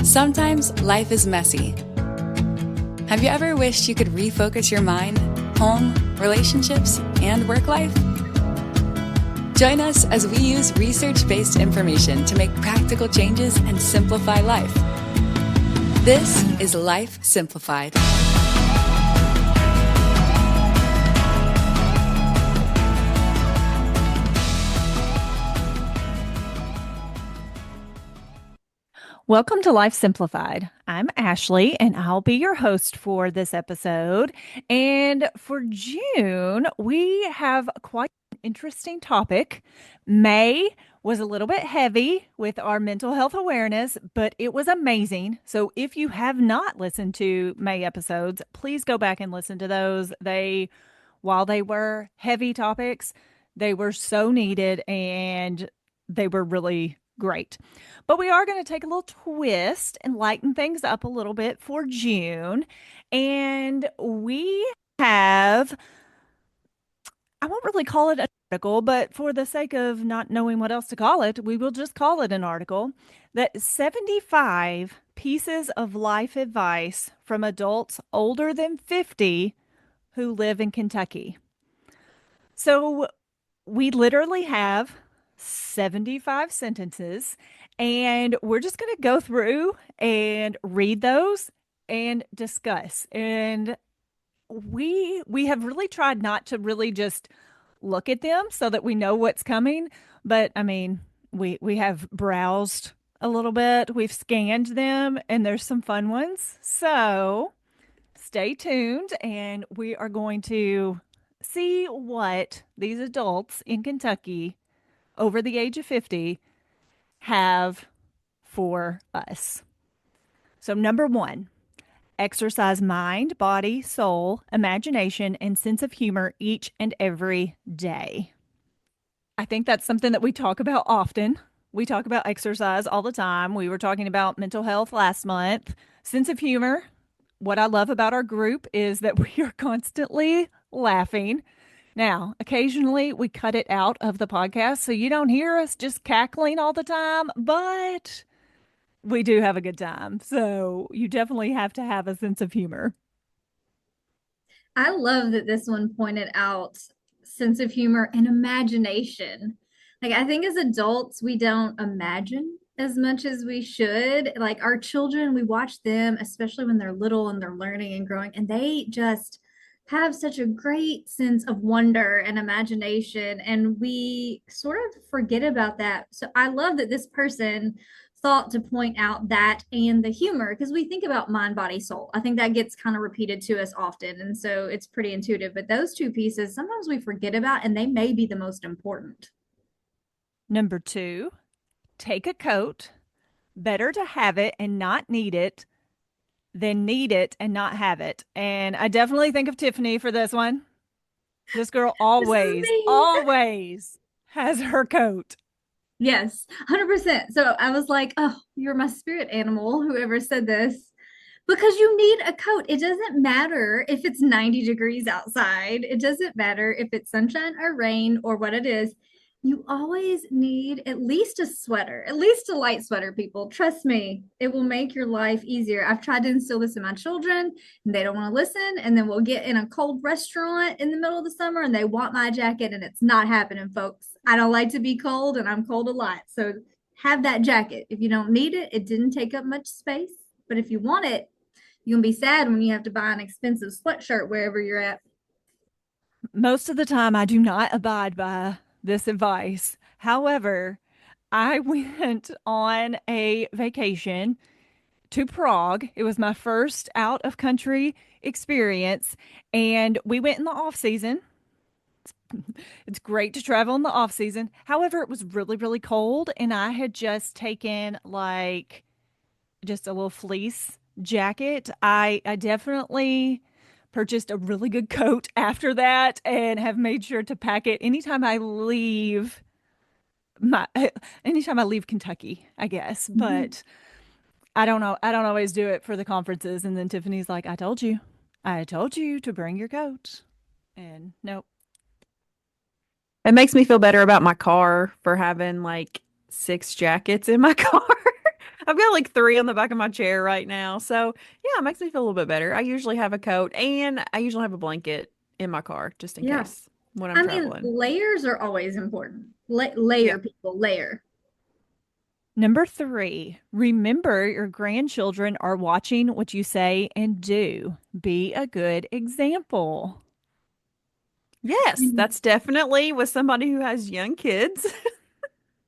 Sometimes life is messy. Have you ever wished you could refocus your mind, home, relationships, and work life? Join us as we use research-based information to make practical changes and simplify life. This is Life Simplified. Welcome to Life Simplified. I'm Ashley, and I'll be your host for this episode. And for June, we have quite an interesting topic. May was a little bit heavy with our mental health awareness, but it was amazing. So if you have not listened to May episodes, please go back and listen to those. While they were heavy topics, they were so needed and they were really great. But we are going to take a little twist and lighten things up a little bit for June. And we have, I won't really call it an article, but for the sake of not knowing what else to call it, we will just call it an article that 75 pieces of life advice from adults older than 50 who live in Kentucky. So we literally have 75 sentences, and we're just going to go through and read those and discuss. And we have really tried not to really just look at them so that we know what's coming, but I mean, we have browsed a little bit, we've scanned them, and there's some fun ones. So stay tuned, and we are going to see what these adults in Kentucky over the age of 50 have for us. So, number one, exercise mind, body, soul, imagination, and sense of humor each and every day. I think that's something that we talk about often. We talk about exercise all the time. We were talking about mental health last month. Sense of humor. What I love about our group is that we are constantly laughing. Now, occasionally we cut it out of the podcast so you don't hear us just cackling all the time, but we do have a good time. So you definitely have to have a sense of humor. I love that this one pointed out sense of humor and imagination. Like, I think as adults, we don't imagine as much as we should. Like, our children, we watch them, especially when they're little and they're learning and growing, and they just have such a great sense of wonder and imagination. And we sort of forget about that. So I love that this person thought to point out that and the humor, because we think about mind, body, soul. I think that gets kind of repeated to us often. And so it's pretty intuitive. But those two pieces, sometimes we forget about, and they may be the most important. Number two, take a coat. Better to have it and not need it than need it and not have it. And I definitely think of Tiffany for this one. This girl This is always, me. always has her coat. Yes, 100%. So I was like, oh, you're my spirit animal, whoever said this, because you need a coat. It doesn't matter if it's 90 degrees outside, it doesn't matter if it's sunshine or rain or what it is. You always need at least a sweater, at least a light sweater, people. Trust me, it will make your life easier. I've tried to instill this in my children, and they don't want to listen. And then we'll get in a cold restaurant in the middle of the summer and they want my jacket, and it's not happening, folks. I don't like to be cold, and I'm cold a lot. So have that jacket. If you don't need it, it didn't take up much space. But if you want it, you're going to be sad when you have to buy an expensive sweatshirt wherever you're at. Most of the time, I do not abide by this advice. However, I went on a vacation to Prague. It was my first out of country experience, and we went in the off season. It's great to travel in the off season. However, it was really, really cold, and I had just taken like just a little fleece jacket. I definitely purchased a really good coat after that and have made sure to pack it my anytime I leave Kentucky, I guess. Mhm. But I don't know. I don't always do it for the conferences. And then Tiffany's like, I told you to bring your coat. And nope. It makes me feel better about my car for having like six jackets in my car. I've got like three on the back of my chair right now. So yeah, it makes me feel a little bit better. I usually have a coat and I usually have a blanket in my car just in Yeah. case when I'm I mean, traveling. layers are always important. Yeah. Layer people, layer. Number three, remember your grandchildren are watching what you say and do. Be a good example. Yes, Mm. that's definitely with somebody who has young kids.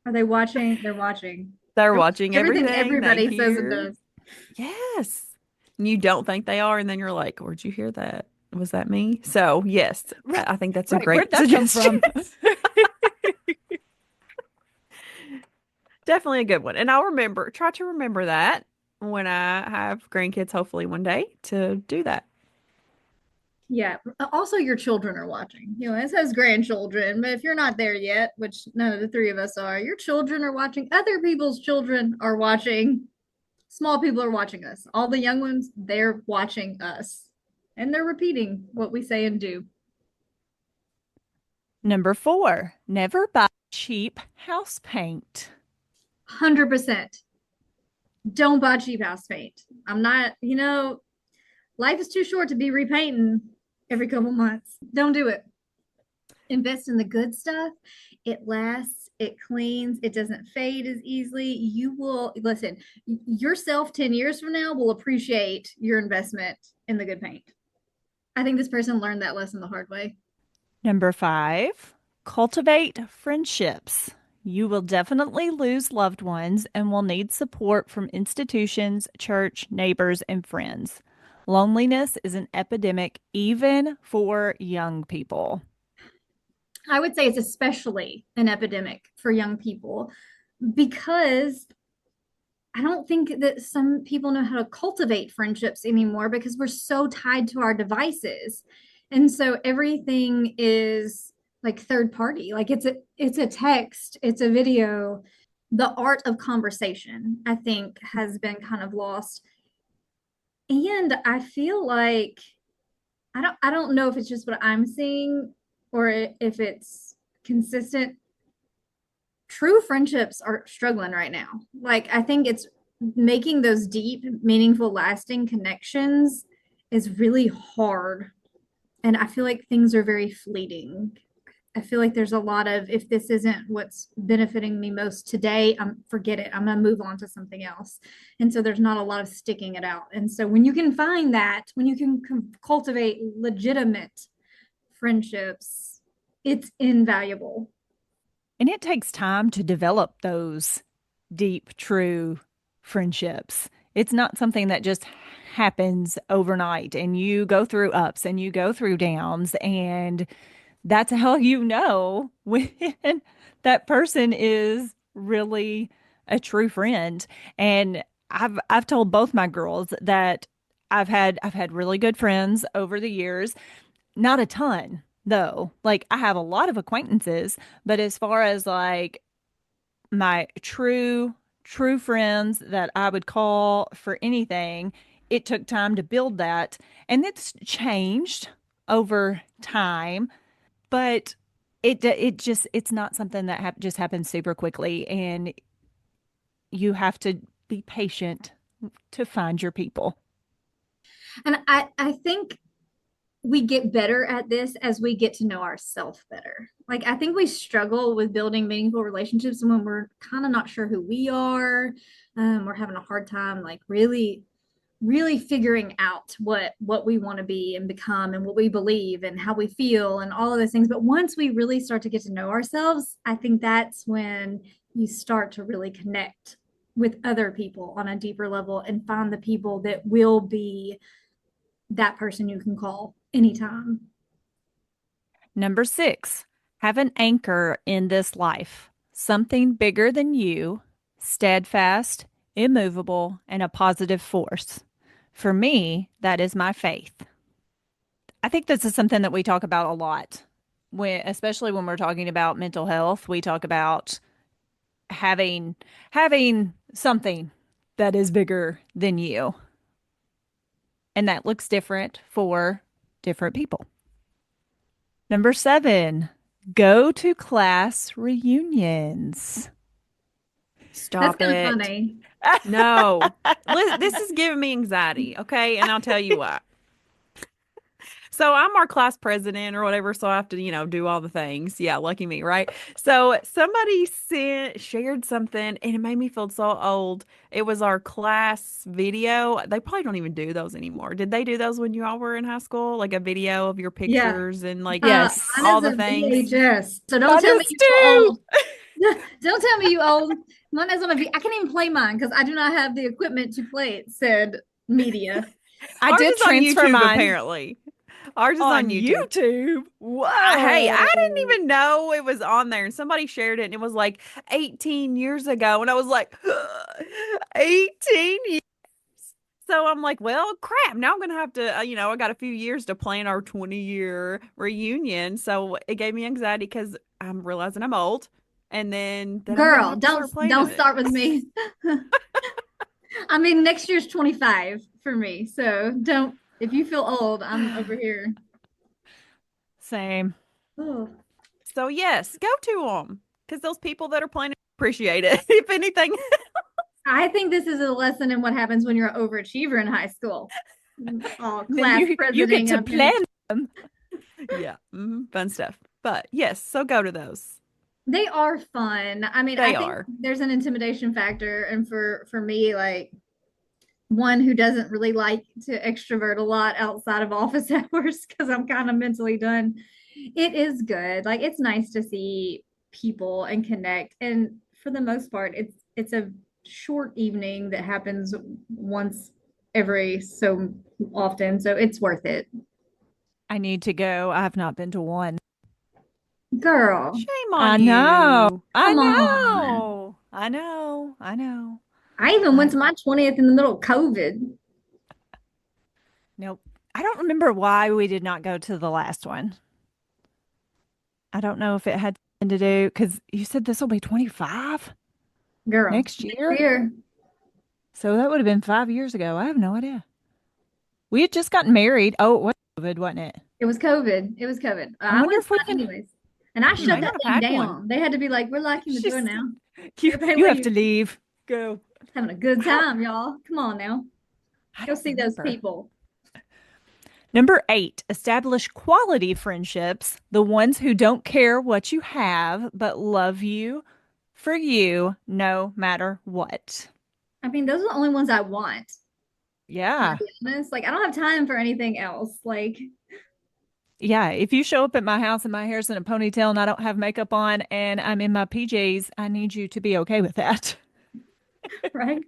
Are they watching? They're watching. They're They're watching watching everything everything they everybody says and hear. does. Yes. And you don't think they are, and then you're like, where'd you hear that? Was that me? So, yes, Right, I think that's a right. Where'd great that come suggestion. from? Definitely a good one. And I'll try to remember that when I have grandkids, hopefully one day, to do that. Yeah. Also, your children are watching. You know, it says grandchildren, but if you're not there yet, which none of the three of us are, your children are watching. Other people's children are watching. Small people are watching us. All the young ones, they're watching us. And they're repeating what we say and do. Number four, never buy cheap house paint. 100%. Don't buy cheap house paint. I'm not, life is too short to be repainting every couple months. Don't do it. Invest in the good stuff. It lasts, it cleans, it doesn't fade as easily. You will listen, yourself 10 years from now will appreciate your investment in the good paint. I think this person learned that lesson the hard way. Number five, cultivate friendships. You will definitely lose loved ones and will need support from institutions, church, neighbors, and friends. Loneliness is an epidemic even for young people. I would say it's especially an epidemic for young people because I don't think that some people know how to cultivate friendships anymore because we're so tied to our devices. And so everything is like third party. Like it's a text, it's a video. The art of conversation, I think, has been kind of lost. And I feel like I don't know if it's just what I'm seeing or if it's consistent. True friendships are struggling right now. Like, I think it's making those deep, meaningful, lasting connections is really hard. And I feel like things are very fleeting. I feel like there's a lot of if this isn't what's benefiting me most today, forget it. I'm gonna move on to something else. And so there's not a lot of sticking it out. And so when you can find that, when you can cultivate legitimate friendships, it's invaluable. And it takes time to develop those deep, true friendships. It's not something that just happens overnight and you go through ups and you go through downs. And that's how you know when that person is really a true friend. And I've told both my girls that I've had really good friends over the years. Not a ton though. Like I have a lot of acquaintances, but as far as like my true friends that I would call for anything, it took time to build that, and it's changed over time, but it's not something that just happens super quickly, and you have to be patient to find your people. And I think we get better at this as we get to know ourselves better. Like I think we struggle with building meaningful relationships when we're kind of not sure who we are. We're having a hard time like really figuring out what we want to be and become and what we believe and how we feel and all of those things. But once we really start to get to know ourselves, I think that's when you start to really connect with other people on a deeper level and find the people that will be that person you can call anytime. Number six, have an anchor in this life, something bigger than you, steadfast, immovable, and a positive force. For me, that is my faith. I think this is something that we talk about a lot, especially when we're talking about mental health. We talk about having having something that is bigger than you, and that looks different for different people. Number seven, go to class reunions. That's Stop kind of it. funny. No. This is giving me anxiety, okay? And I'll tell you why. So I'm our class president or whatever, so I have to, do all the things. Yeah, lucky me, right? So somebody shared something and it made me feel so old. It was our class video. They probably don't even do those anymore. Did they do those when you all were in high school? Like a video of your Yeah. pictures and like Yes. Mine all is the a things? VHS. So don't Mine tell me is you feel too. old. Don't tell me you old. Mine is on a V. I can't even play mine because I do not have the equipment to play it, said media. I Ours did is on transfer YouTube mine apparently. Ours is on on YouTube. YouTube. Hey, I didn't Whoa. even know it was on there. And somebody shared it and it was like 18 years ago. And I was like, 18 years. So I'm like, well, crap. Now I'm going to have to, I got a few years to plan our 20-year reunion. So it gave me anxiety because I'm realizing I'm old. And then I'm going to Girl, have to start don't planning it. start with me. I mean, next year's 25 for me. So don't, if you feel old, I'm over here. Same. Oh. So, yes, go to them because those people that are planning appreciate it. If anything, I think this is a lesson in what happens when you're an overachiever in high school. Oh, And then class you get president to up here. plan them. yeah, fun stuff. But yes, so go to those. They are fun. I mean, I They think are. there's an intimidation factor, and for me, like one who doesn't really like to extrovert a lot outside of office hours because I'm kind of mentally done. It is good. Like it's nice to see people and connect. And for the most part, it's a short evening that happens once every so often. So it's worth it. I need to go. I have not been to one. Girl, Shame I on know. you. I come on. know. I know. I know. I even I went to my 20th in the middle of COVID. Nope. I don't remember why we did not go to the last one. I don't know if it had something to do because you said this will be 25 Girl, next year. here. So that would have been 5 years ago. I have no idea. We had just gotten married. Oh, it was COVID, wasn't it? It was COVID. It was COVID. I I wonder went if we to mine can. anyways. And I You shut may that not have thing had one. down. They had to be like, we're locking the door She's, now. you Everybody you have to leave. leave. Go. Having a good I don't. time, y'all. Come on now. I Go don't see those remember. people. Number 8, establish quality friendships, the ones who don't care what you have, but love you for you no matter what. I mean, those are the only ones I want. Can I Yeah. be honest? Like, I don't have time for anything else. Like, Yeah. If you show up at my house and my hair's in a ponytail and I don't have makeup on and I'm in my PJs, I need you to be okay with that. right?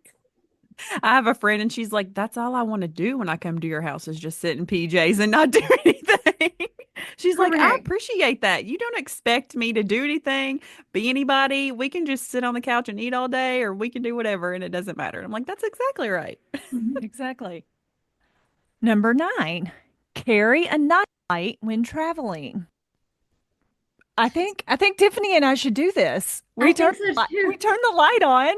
I have a friend and she's like, that's all I want to do when I come to your house is just sit in PJs and not do anything. She's like, I Correct. appreciate that. You don't expect me to do anything, be anybody. We can just sit on the couch and eat all day or we can do whatever and it doesn't matter. And I'm like, that's exactly right. Mhm. Exactly. Number 9, carry a nightlight when traveling. I think Tiffany and I should do this. I think so We too. turn the light on.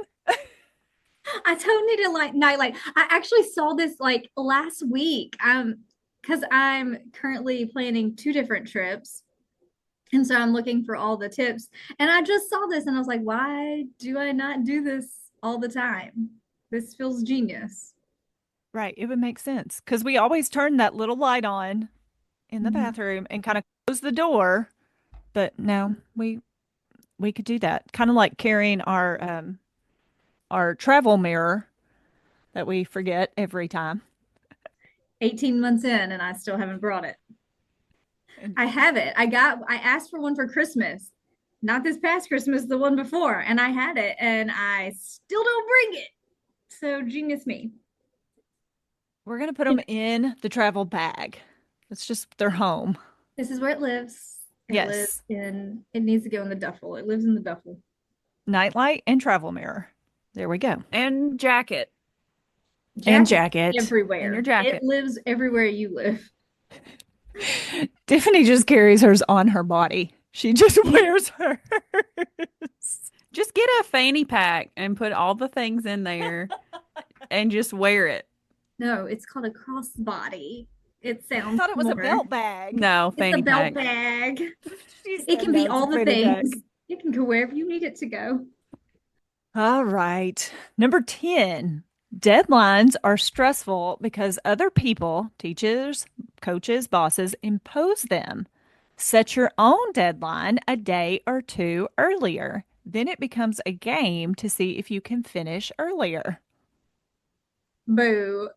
I totally need a like nightlight. I actually saw this like last week. Because I'm currently planning two different trips. And so I'm looking for all the tips. And I just saw this and I was like, why do I not do this all the time? This feels genius. Right, it would make sense because we always turn that little light on in the Mhm. bathroom and kind of close the door. But no, we could do that. Kind of like carrying our travel mirror that we forget every time. 18 months in and I still haven't brought it. And I have it. I asked for one for Christmas. Not this past Christmas, the one before. And I had it and I still don't bring it. So genius me. we're gonna put them in the travel bag. It's just their home. This is where it lives. Yes, It needs to go in the duffel. It lives in the duffel. nightlight and travel mirror. There we go. And jacket. And Jacket jacket. And your everywhere. It jacket. lives everywhere you live. Tiffany just carries hers on her body. She just wears hers. Just get a fanny pack and put all the things in there and just wear it. No, it's called a crossbody. It I sounds thought it was a more. belt bag. No, It's a fanny belt pack. bag. She It said can no, be it's a all the fanny things. pack. It can go wherever you need it to go. All right. Number 10, deadlines are stressful because other people, teachers, coaches, bosses, impose them. Set your own deadline a day or two earlier. Then it becomes a game to see if you can finish earlier. Boo.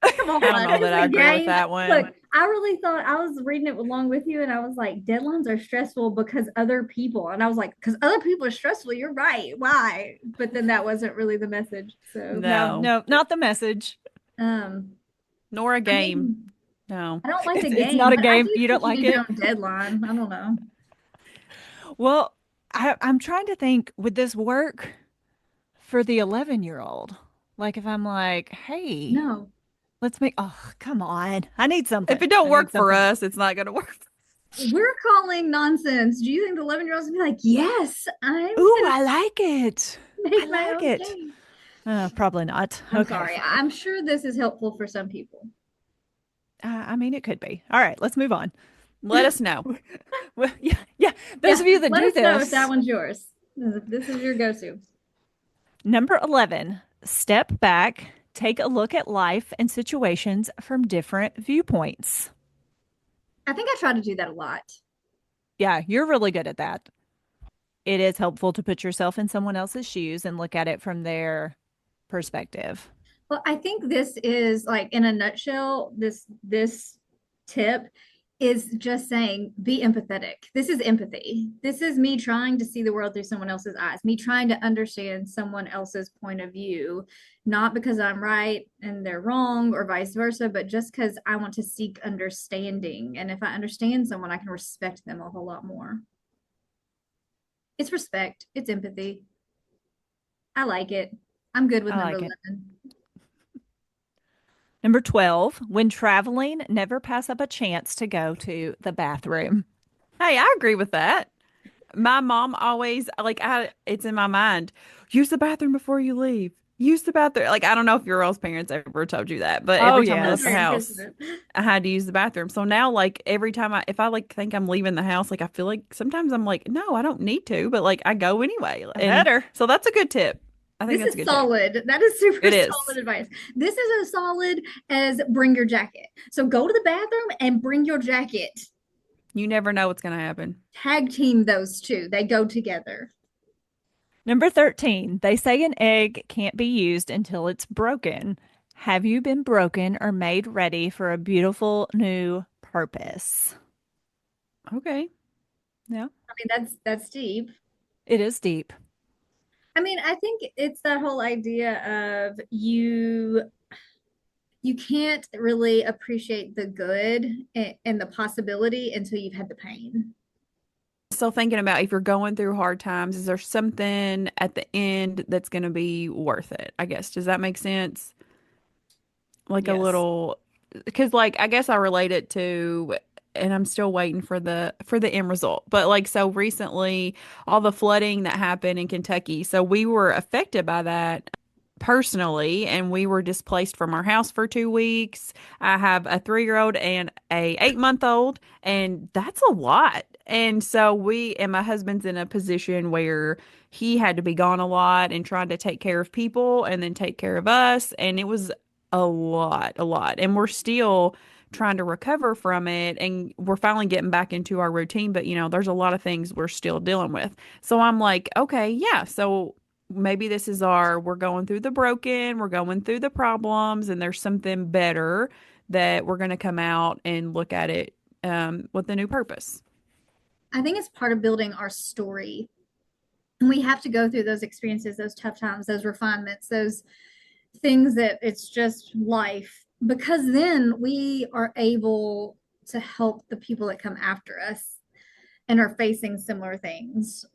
Come I don't on, know that it's I a agree with game. that Look, one. I really thought I was reading it along with you, and I was like, deadlines are stressful because other people. And I was like, because other people are stressful. You're right. Why? But then that wasn't really the message. So, No, No, no, not the message. um, nor a I game. mean, No. I don't like the It's game, not a but I game. do You don't think you like need your it? own deadline. I don't know. Well, I'm trying to think, would this work for the 11-year-old? Like if I'm like, hey, No, let's make, oh, come on. I need If something. it don't I need work for something. us, it's not going to work. we're calling nonsense. Do you think the 11-year-olds would be like, yes, I'm Ooh, gonna I like it. I make my like own it. game? Probably not. I'm Okay, sorry. fine. I'm sure this is helpful for some people. I mean, it could be. All right, let's move on. Let us know. Well, yeah, yeah. Those Yeah, of you that let do us know if that this, one's yours. This is your go-to. number 11, step back, take a look at life and situations from different viewpoints. I think I try to do that a lot. Yeah, you're really good at that. It is helpful to put yourself in someone else's shoes and look at it from their perspective. Well, I think this is like in a nutshell, this tip is just saying be empathetic. This is empathy. This is me trying to see the world through someone else's eyes, me trying to understand someone else's point of view, not because I'm right and they're wrong or vice versa, but just because I want to seek understanding. And if I understand someone, I can respect them a whole lot more. It's respect, it's empathy. I like it. I'm good with I number like it. 11. Number 12, when traveling, never pass up a chance to go to the bathroom. Hey, I agree with that. My mom always like I it's in my mind. Use the bathroom before you leave. Use the bathroom. Like I don't know if your all's parents ever told you that, but Oh, every time I left the yes. house, 100%. I had to use the bathroom. So now like every time if I like think I'm leaving the house, like I feel like sometimes I'm like, no, I don't need to, but like I go anyway. I And better. so that's a good tip. I think This that's a is good tip. solid. That is super It is. solid advice. This is as solid as bring your jacket. So go to the bathroom and bring your jacket. You never know what's gonna happen. Tag team those two. They go together. Number 13, they say an egg can't be used until it's broken. Have you been broken or made ready for a beautiful new purpose? Okay. Yeah. I mean, that's deep. It is deep. I mean, I think it's that whole idea of you can't really appreciate the good and the possibility until you've had the pain. So thinking about if you're going through hard times, is there something at the end that's going to be worth it? I guess. Does that make sense? Like a Yes. little, because like I guess I relate it to, and I'm still waiting for the end result. But like so recently, all the flooding that happened in Kentucky, so we were affected by that personally, and we were displaced from our house for 2 weeks. I have a 3-year-old and a 8-month old, and that's a lot. And so and my husband's in a position where he had to be gone a lot and trying to take care of people and then take care of us. And it was a lot. And we're still trying to recover from it. And we're finally getting back into our routine. But, there's a lot of things we're still dealing with. So I'm like, okay, yeah. So maybe this is we're going through the broken, we're going through the problems, and there's something better that we're going to come out and look at it with a new purpose. I think it's part of building our story. And we have to go through those experiences, those tough times, those refinements, those things that it's just life, because then we are able to help the people that come after us and are facing similar things,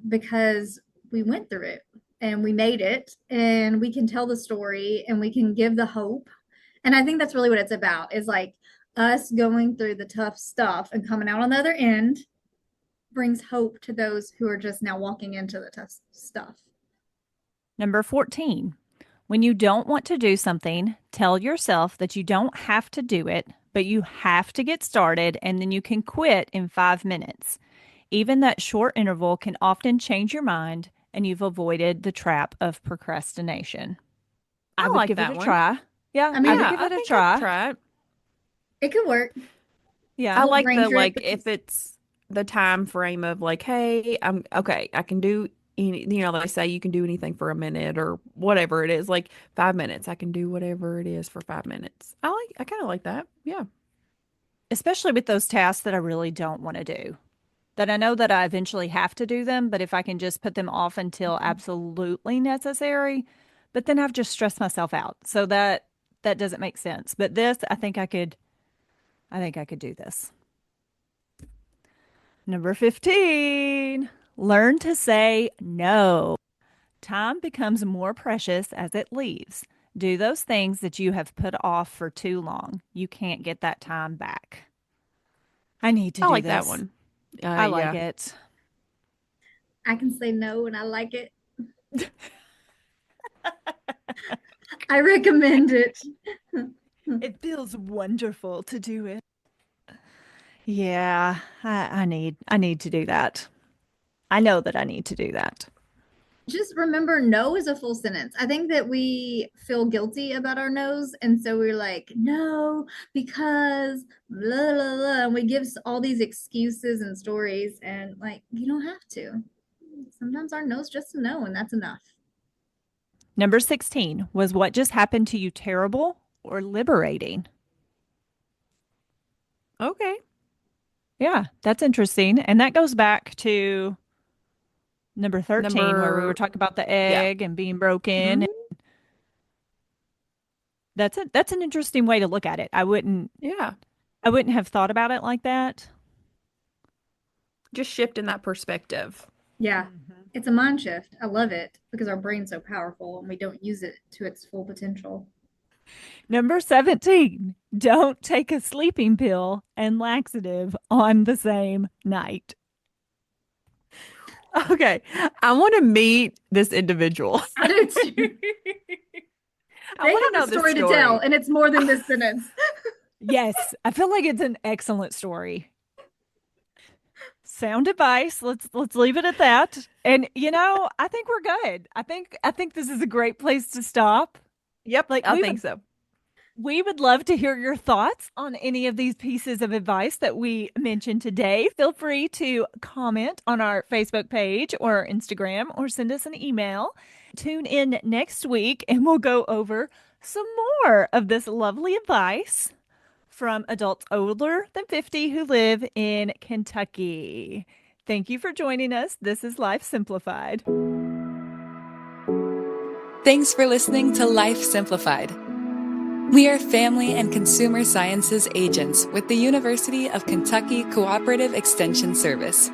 because we went through it and we made it and we can tell the story and we can give the hope. And I think that's really what it's about, is like us going through the tough stuff and coming out on the other end brings hope to those who are just now walking into the tough stuff. Number 14, when you don't want to do something, tell yourself that you don't have to do it, but you have to get started and then you can quit in 5 minutes. Even that short interval can often change your mind and you've avoided the trap of procrastination. I would like give that it a one. try. Yeah, I mean, I would Yeah, give I it a think I'd try. try it. It could work. Yeah. I Little like brain the trick. if it's the time frame of like, hey, I'm okay, I can do any, they say you can do anything for a minute or whatever it is, like 5 minutes. I can do whatever it is for 5 minutes. I kind of like that. Yeah. Especially with those tasks that I really don't want to do, that I know that I eventually have to do them, but if I can just put them off until absolutely necessary, but then I've just stressed myself out. So that doesn't make sense. But this, I think I could do this. Number 15, learn to say no. Time becomes more precious as it leaves. Do those things that you have put off for too long. You can't get that time back. I need to I do like that this. one. I like Yeah. it. I can say no and I like it. I recommend it. It feels wonderful to do it. Yeah, I need to do that. I know that I need to do that. Just remember, no is a full sentence. I think that we feel guilty about our no's. And so we're like, no, because blah, blah, blah. And we give all these excuses and stories. And like, you don't have to. Sometimes our no's just a no, and that's enough. Number 16, was what just happened to you terrible or liberating? Okay. Yeah, that's interesting. And that goes back to number 13, where we were Number, talking about the yeah. egg and being broken. Mhm. That's an interesting way to look at it. Yeah. I wouldn't have thought about it like that. Just shifting that perspective. Yeah. It's a mind shift. I love it because our brain's so powerful and we don't use it to its full potential. Number 17, don't take a sleeping pill and laxative on the same night. Okay. I want to meet this individual. I do too. I They want to have know a this story to tell, and it's more than this sentence. Yes, I feel like it's an excellent story. Sound advice. Let's leave it at that. And I think we're good. I think this is a great place to stop. Yep, Like I think so. we would love to hear your thoughts on any of these pieces of advice that we mentioned today. Feel free to comment on our Facebook page or Instagram or send us an email. Tune in next week and we'll go over some more of this lovely advice from adults older than 50 who live in Kentucky. Thank you for joining us. This is Life Simplified. Thanks for listening to Life Simplified. We are family and consumer sciences agents with the University of Kentucky Cooperative Extension Service.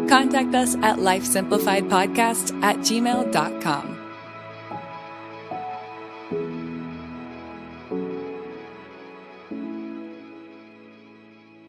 Contact us at lifesimplifiedpodcast@gmail.com.